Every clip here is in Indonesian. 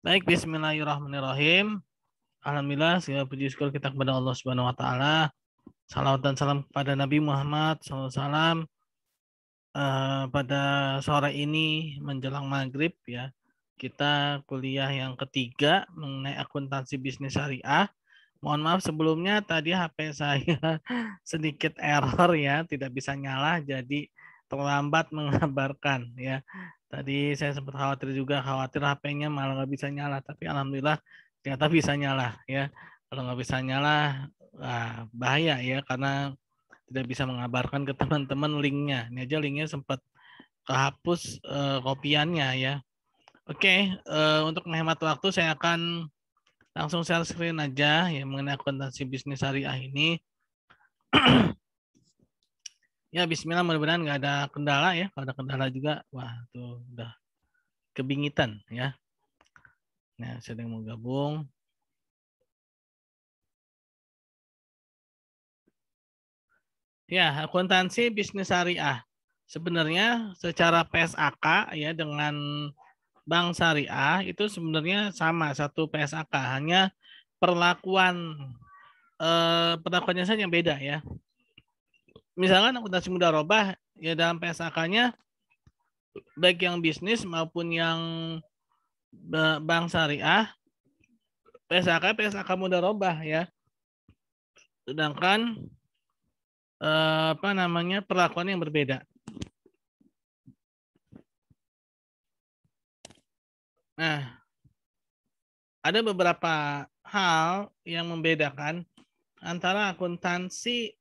Baik, bismillahirrahmanirrahim. Alhamdulillah, segala puji syukur kita kepada Allah Subhanahu wa taala. Salawat dan salam kepada Nabi Muhammad SAW. Pada sore ini menjelang maghrib ya. Kita kuliah yang ketiga mengenai akuntansi bisnis syariah. Mohon maaf sebelumnya tadi HP saya sedikit error ya, tidak bisa nyala jadi terlambat mengabarkan ya. Tadi saya sempat khawatir HP-nya malah nggak bisa nyala, tapi alhamdulillah ternyata bisa nyala ya. Kalau nggak bisa nyala, bahaya ya karena tidak bisa mengabarkan ke teman-teman linknya. Ini aja linknya sempat kehapus kopiannya ya. Oke, untuk menghemat waktu saya akan langsung share screen aja ya mengenai akuntansi bisnis syariah ini. Ya bismillah, mudah-mudahan nggak ada kendala ya. Kalau ada kendala juga, wah tuh udah kebingitan ya. Nah, saya yang mau gabung. Ya, akuntansi bisnis syariah. Sebenarnya secara PSAK ya dengan bank syariah itu sebenarnya sama satu PSAK, hanya perlakuannya saja yang beda ya. Misalkan akuntansi mudharabah ya dalam PSAK-nya baik yang bisnis maupun yang bank syariah PSAK mudharabah ya. Sedangkan perlakuan yang berbeda. Nah, ada beberapa hal yang membedakan antara akuntansi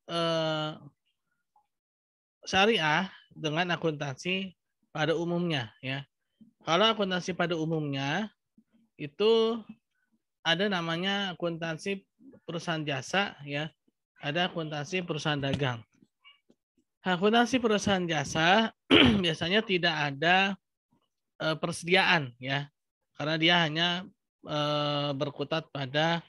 syariah dengan akuntansi pada umumnya ya. Kalau akuntansi pada umumnya itu ada namanya akuntansi perusahaan jasa ya, ada akuntansi perusahaan dagang. Akuntansi perusahaan jasa biasanya tidak ada persediaan ya, karena dia hanya berkutat pada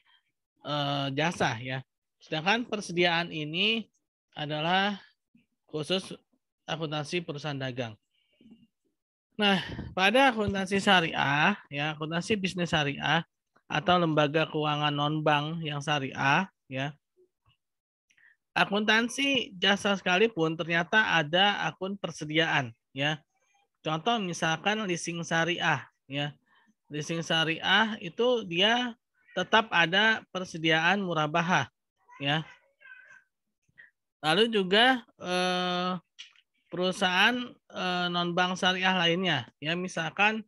jasa ya. Sedangkan persediaan ini adalah khusus akuntansi perusahaan dagang. Nah, pada akuntansi syariah, ya akuntansi bisnis syariah atau lembaga keuangan non-bank yang syariah, ya akuntansi jasa sekalipun ternyata ada akun persediaan, ya. Contoh misalkan leasing syariah, ya leasing syariah itu dia tetap ada persediaan murabahah, ya. Lalu juga perusahaan non bank syariah lainnya, ya misalkan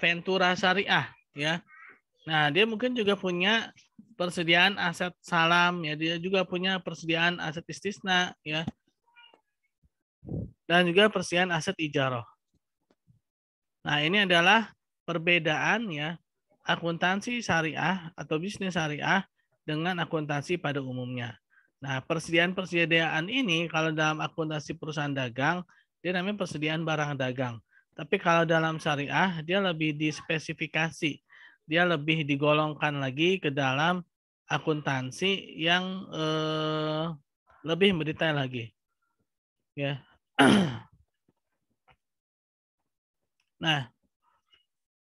Ventura Syariah, ya. Nah dia mungkin juga punya persediaan aset salam, ya dia juga punya persediaan aset istisna, ya, dan juga persediaan aset ijarah. Nah ini adalah perbedaan ya akuntansi syariah atau bisnis syariah dengan akuntansi pada umumnya. Nah, persediaan ini kalau dalam akuntansi perusahaan dagang, dia namanya persediaan barang dagang. Tapi kalau dalam syariah, dia lebih dispesifikasi. Dia lebih digolongkan lagi ke dalam akuntansi yang lebih mendetail lagi. Ya. Nah,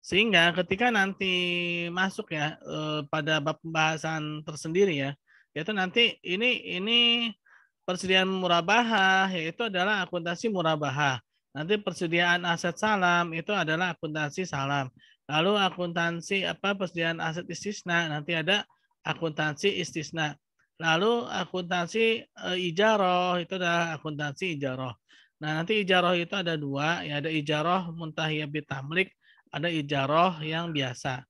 sehingga ketika nanti masuk ya pada bab pembahasan tersendiri ya, yaitu nanti ini persediaan murabahah yaitu adalah akuntansi murabahah. Nanti persediaan aset salam itu adalah akuntansi salam. Lalu akuntansi persediaan aset istisna nanti ada akuntansi istisna. Lalu akuntansi ijarah itu adalah akuntansi ijarah. Nah, nanti ijarah itu ada dua, ya ada ijarah muntahiyah bitamlik, ada ijarah yang biasa.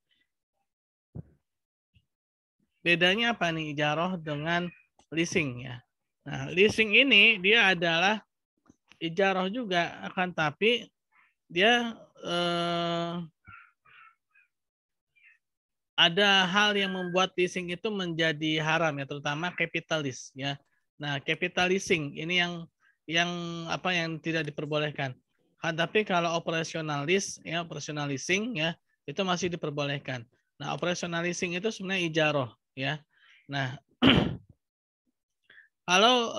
Bedanya apa nih ijarah dengan leasing ya? Nah, leasing ini dia adalah ijarah juga, akan tapi dia ada hal yang membuat leasing itu menjadi haram ya, terutama kapitalis ya. Nah, capital leasing ini yang tidak diperbolehkan. Tapi kalau operasional leasing ya itu masih diperbolehkan. Nah, operasional leasing itu sebenarnya ijarah ya. Nah, kalau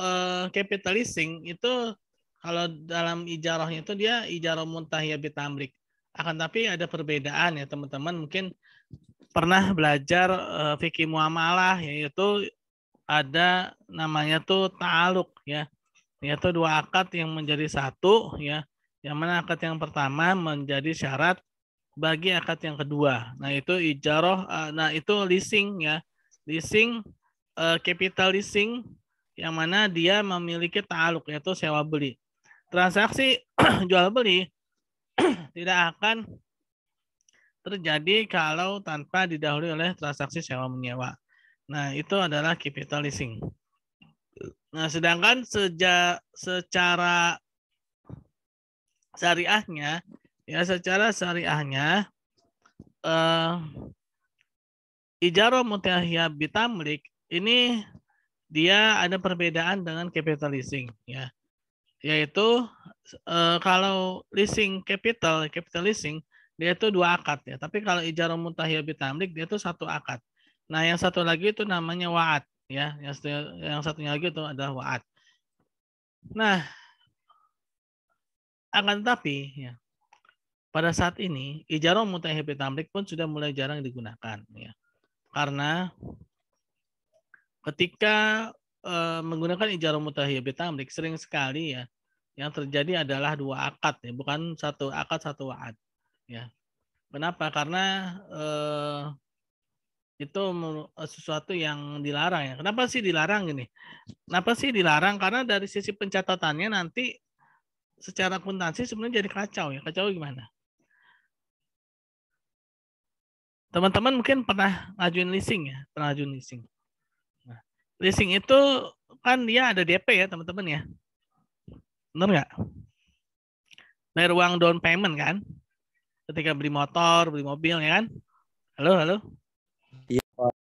capital leasing itu kalau dalam ijarahnya itu dia ijarah muntahiyah bitamlik. Akan tapi ada perbedaan ya teman-teman, mungkin pernah belajar fikih muamalah, yaitu ada namanya tuh ta'aluk ya, yaitu dua akad yang menjadi satu ya, yang mana akad yang pertama menjadi syarat bagi akad yang kedua. Nah itu ijarah, nah itu leasing ya, leasing, capital leasing, yang mana dia memiliki ta'aluk yaitu sewa beli. Transaksi jual beli tidak akan terjadi kalau tanpa didahului oleh transaksi sewa menyewa. Nah, itu adalah capital leasing. Nah, sedangkan secara syariahnya, ya secara syariahnya, ijarah mutahiyah bitamlik ini dia ada perbedaan dengan capital leasing, ya. Yaitu kalau leasing capital leasing dia itu dua akad ya. Tapi kalau ijarah mutahiyah bitamlik dia itu satu akad. Nah, yang satu lagi itu namanya wa'ad ya. Yang satunya lagi itu adalah wa'ad. Nah, akan tetapi ya, pada saat ini ijarah mutahiyah bitamlik pun sudah mulai jarang digunakan ya. Karena ketika menggunakan ijarah mutahiyah bitamlik sering sekali ya yang terjadi adalah dua akad ya, bukan satu akad satu wa'ad ya. Kenapa? Karena itu sesuatu yang dilarang ya. Kenapa sih dilarang gini? Kenapa sih dilarang? Karena dari sisi pencatatannya nanti secara akuntansi sebenarnya jadi kacau ya. Kacau gimana? Teman-teman mungkin pernah ngajuin leasing ya, pernah ngajuin leasing. Nah, leasing itu kan dia ada DP ya teman-teman ya. Benar nggak? Bayar uang down payment kan? Ketika beli motor, beli mobil ya kan? Halo, halo. Iya, Pak.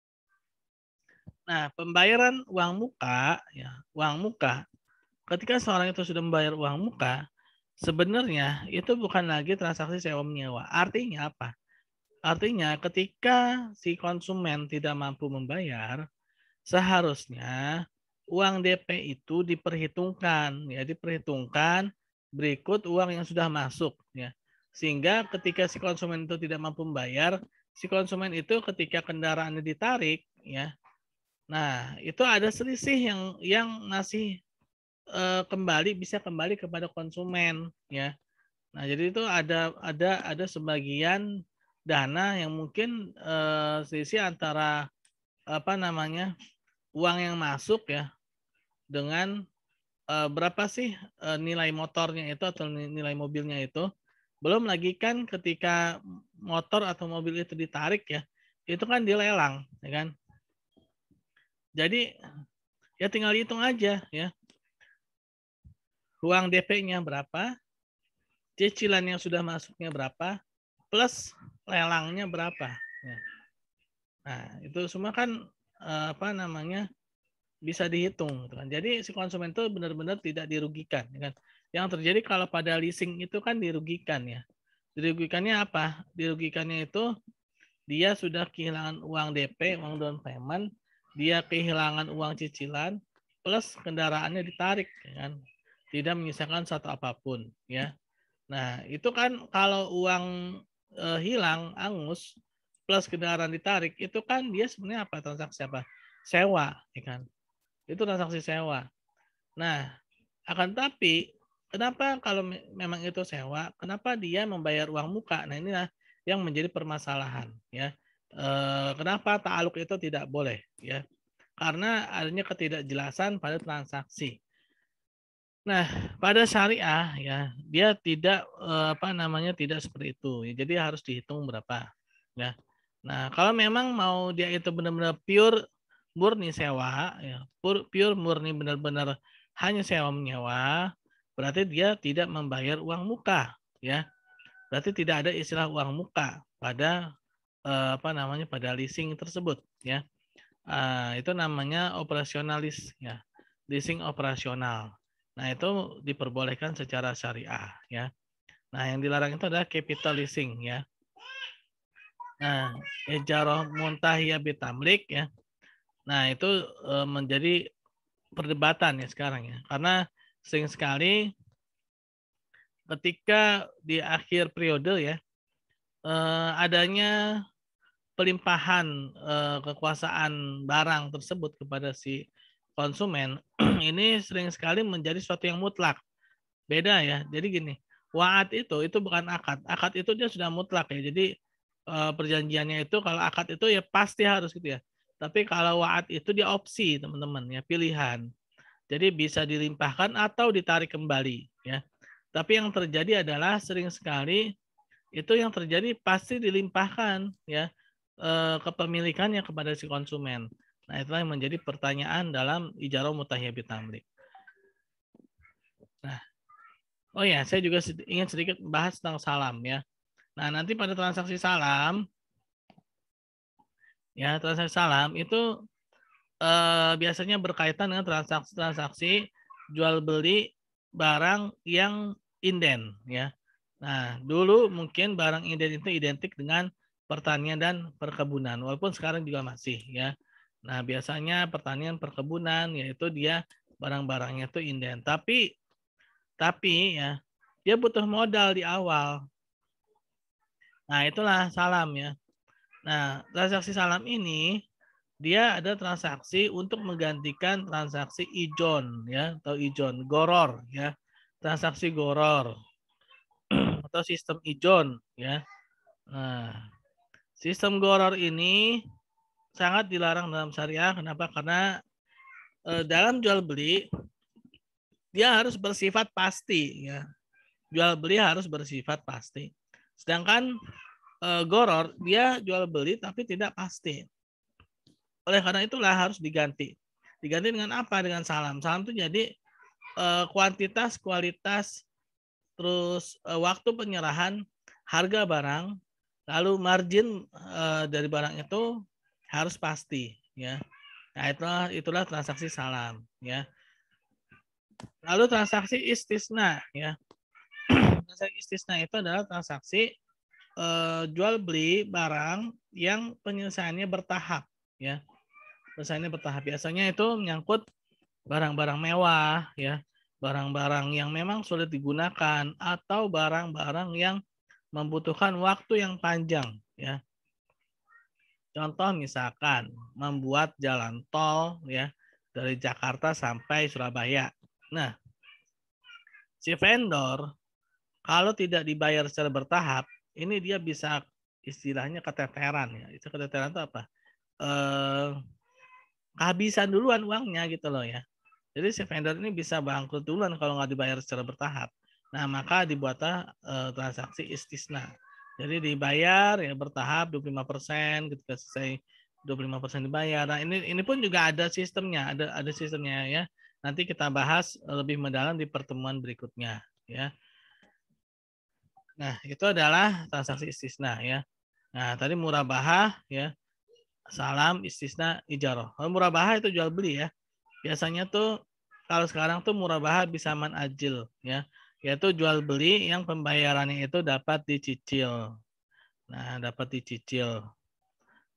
Nah, pembayaran uang muka ya, uang muka. Ketika seorang itu sudah membayar uang muka, sebenarnya itu bukan lagi transaksi sewa menyewa. Artinya apa? Artinya ketika si konsumen tidak mampu membayar, seharusnya uang DP itu diperhitungkan ya, diperhitungkan berikut uang yang sudah masuk ya. Sehingga ketika si konsumen itu tidak mampu membayar, si konsumen itu ketika kendaraannya ditarik ya. Nah, itu ada selisih yang masih kembali bisa kembali kepada konsumen ya. Nah, jadi itu ada sebagian dana yang mungkin selisih antara apa namanya uang yang masuk ya dengan berapa sih nilai motornya itu atau nilai mobilnya itu. Belum lagi kan ketika motor atau mobil itu ditarik ya, itu kan dilelang ya kan. Jadi ya tinggal hitung aja ya. Uang DP-nya berapa, cicilan yang sudah masuknya berapa, plus lelangnya berapa. Ya. Nah, itu semua kan apa namanya bisa dihitung. Gitu kan. Jadi si konsumen itu benar-benar tidak dirugikan. Ya kan. Yang terjadi kalau pada leasing itu kan dirugikan ya. Dirugikannya apa? Dirugikannya itu dia sudah kehilangan uang DP, uang down payment, dia kehilangan uang cicilan, plus kendaraannya ditarik. Ya kan. Tidak menyisakan satu apapun. Ya. Nah, itu kan kalau uang hilang, angus, plus kendaraan ditarik, itu kan dia sebenarnya apa? Transaksi apa? Sewa, ya kan? Itu transaksi sewa. Nah, akan tapi kenapa kalau memang itu sewa, kenapa dia membayar uang muka? Nah, inilah yang menjadi permasalahan, ya. Kenapa ta'aluk itu tidak boleh, ya? Karena adanya ketidakjelasan pada transaksi. Nah, pada syariah ya, dia tidak apa namanya tidak seperti itu. Ya, jadi harus dihitung berapa, ya. Nah, kalau memang mau dia itu benar-benar pure murni sewa, ya, pure murni benar-benar hanya sewa menyewa, berarti dia tidak membayar uang muka, ya. Berarti tidak ada istilah uang muka pada apa namanya pada leasing tersebut, ya. Itu namanya operasionalis, ya. Leasing operasional. Nah, itu diperbolehkan secara syariah ya. Nah, yang dilarang itu adalah capital leasing ya. Nah, ijarah muntahiyah bitamlik ya. Nah, itu menjadi perdebatan ya sekarang ya. Karena sering sekali ketika di akhir periode ya, adanya pelimpahan kekuasaan barang tersebut kepada si konsumen ini sering sekali menjadi sesuatu yang mutlak. Beda ya. Jadi gini, wa'ad itu bukan akad. Akad itu dia sudah mutlak ya. Jadi perjanjiannya itu kalau akad itu ya pasti harus gitu ya. Tapi kalau wa'ad itu dia opsi teman-teman ya, pilihan. Jadi bisa dilimpahkan atau ditarik kembali ya. Tapi yang terjadi adalah sering sekali itu yang terjadi pasti dilimpahkan ya kepemilikannya kepada si konsumen. Nah, itulah yang menjadi pertanyaan dalam ijarah mutahiyah bitamlik. Nah, oh ya, saya juga ingin sedikit bahas tentang salam ya. Nah, nanti pada transaksi salam ya, transaksi salam itu biasanya berkaitan dengan transaksi-transaksi jual beli barang yang inden ya. Nah, dulu mungkin barang inden itu identik dengan pertanian dan perkebunan, walaupun sekarang juga masih ya. Nah, biasanya pertanian perkebunan yaitu dia barang-barangnya itu inden. Tapi ya, dia butuh modal di awal. Nah, itulah salam ya. Nah, transaksi salam ini dia ada transaksi untuk menggantikan transaksi ijon ya atau ijon goror ya. Transaksi goror atau sistem ijon ya. Nah, sistem goror ini sangat dilarang dalam syariah. Kenapa? Karena dalam jual beli dia harus bersifat pasti ya. Jual beli harus bersifat pasti. Sedangkan goror dia jual beli tapi tidak pasti. Oleh karena itulah harus diganti. Diganti dengan apa? Dengan salam. Salam itu jadi kuantitas, kualitas, terus waktu penyerahan, harga barang, lalu margin dari barang itu harus pasti ya. Nah, itulah transaksi salam ya. Lalu transaksi istisna ya. Transaksi istisna itu adalah transaksi jual beli barang yang penyelesaiannya bertahap ya. Penyelesaiannya bertahap biasanya itu menyangkut barang-barang mewah ya, barang-barang yang memang sulit digunakan atau barang-barang yang membutuhkan waktu yang panjang ya. Contoh misalkan membuat jalan tol ya dari Jakarta sampai Surabaya. Nah, si vendor kalau tidak dibayar secara bertahap, ini dia bisa istilahnya keteteran ya. Itu keteteran itu apa? Kehabisan duluan uangnya gitu loh ya. Jadi si vendor ini bisa bangkrut duluan kalau nggak dibayar secara bertahap. Nah, maka dibuatlah transaksi istisna. Jadi dibayar ya bertahap 25%, ketika selesai 25% dibayar. Nah, ini pun juga ada sistemnya, ada sistemnya ya. Nanti kita bahas lebih mendalam di pertemuan berikutnya ya. Nah, itu adalah transaksi istisna ya. Nah, tadi murabahah ya. Salam, istisna, ijarah. Kalau murabahah itu jual beli ya. Biasanya tuh kalau sekarang tuh murabahah bisa man ajil ya, yaitu jual beli yang pembayarannya itu dapat dicicil. Nah, dapat dicicil.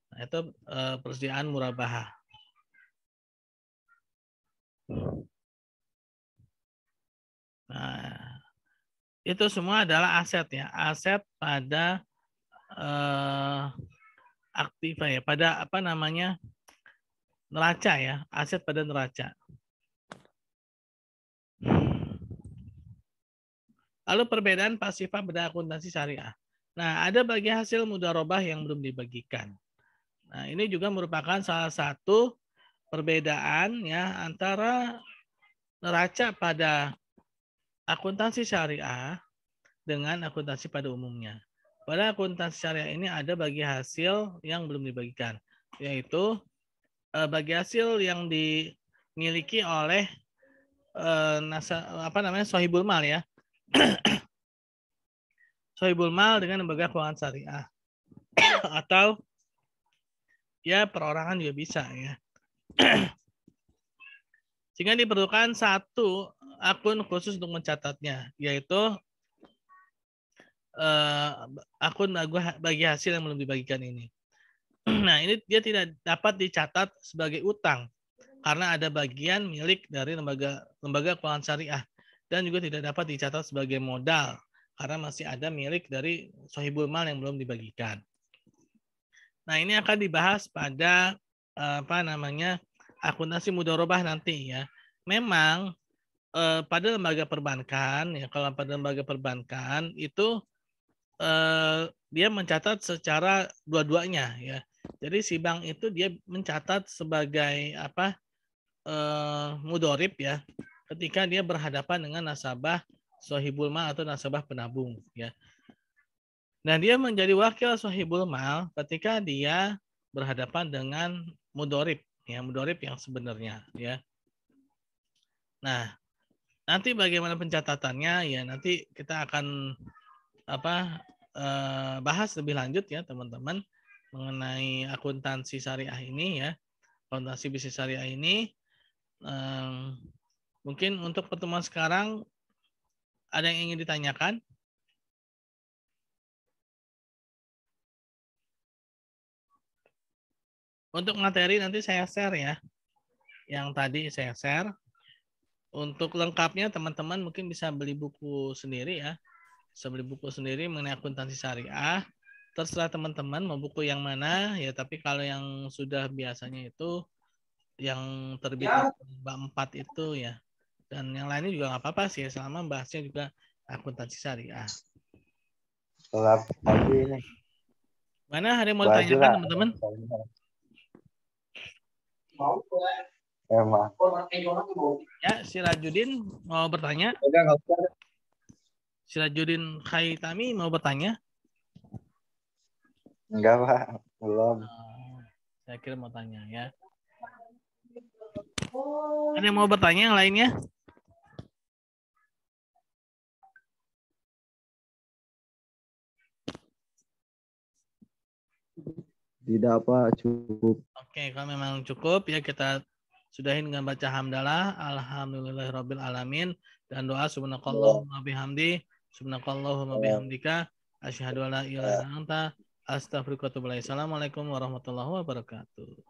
Nah, itu persediaan murabahah. Nah, itu semua adalah aset ya, aset pada aktiva ya, pada apa namanya neraca ya, aset pada neraca. Lalu perbedaan pasifah pada akuntansi syariah. Nah, ada bagi hasil mudharabah yang belum dibagikan. Nah, ini juga merupakan salah satu perbedaan ya antara neraca pada akuntansi syariah dengan akuntansi pada umumnya. Pada akuntansi syariah ini ada bagi hasil yang belum dibagikan, yaitu bagi hasil yang dimiliki oleh sohibul mal ya. Sohibul mal dengan lembaga keuangan syariah atau ya perorangan juga bisa ya. Sehingga diperlukan satu akun khusus untuk mencatatnya, yaitu akun bagi hasil yang belum dibagikan ini. Nah, ini dia tidak dapat dicatat sebagai utang karena ada bagian milik dari lembaga keuangan syariah dan juga tidak dapat dicatat sebagai modal karena masih ada milik dari sohibul mal yang belum dibagikan. Nah, ini akan dibahas pada akuntansi mudharabah nanti ya. Memang pada lembaga perbankan ya, kalau pada lembaga perbankan itu dia mencatat secara dua-duanya ya. Jadi si bank itu dia mencatat sebagai mudorib ya, ketika dia berhadapan dengan nasabah sohibul mal atau nasabah penabung ya. Nah, dia menjadi wakil sohibul mal ketika dia berhadapan dengan mudorib, ya mudorib yang sebenarnya, ya. Nah, nanti bagaimana pencatatannya, ya nanti kita akan bahas lebih lanjut ya teman-teman mengenai akuntansi syariah ini ya, akuntansi bisnis syariah ini. Mungkin untuk pertemuan sekarang ada yang ingin ditanyakan? Untuk materi nanti saya share ya. Yang tadi saya share. Untuk lengkapnya teman-teman mungkin bisa beli buku sendiri ya. Bisa beli buku sendiri mengenai akuntansi syariah. Terserah teman-teman mau buku yang mana ya, tapi kalau yang sudah biasanya itu yang terbit bab 4 itu ya. Dan yang lainnya juga nggak apa-apa sih selama bahasnya juga akuntansi syariah. Gelap lagi ini. Mana ada yang mau ditanyakan teman-teman? Emang. Ya, si Rajudin mau bertanya. Enggak usah. Si Rajudin Khaitami mau bertanya. Enggak, Pak. Belum. Saya kira mau tanya ya. Ada yang mau bertanya yang lainnya? Tidak, Pak. Cukup. Oke, kalau memang cukup ya kita sudahin dengan baca hamdalah, alhamdulillahirabbil alamin, dan doa subhanakallahumma bihamdi, subhanakallahumma bihamdika, asyhadu alla ilaha illa anta, astaghfiruka wa atubu ilaik. Assalamualaikum warahmatullahi wabarakatuh.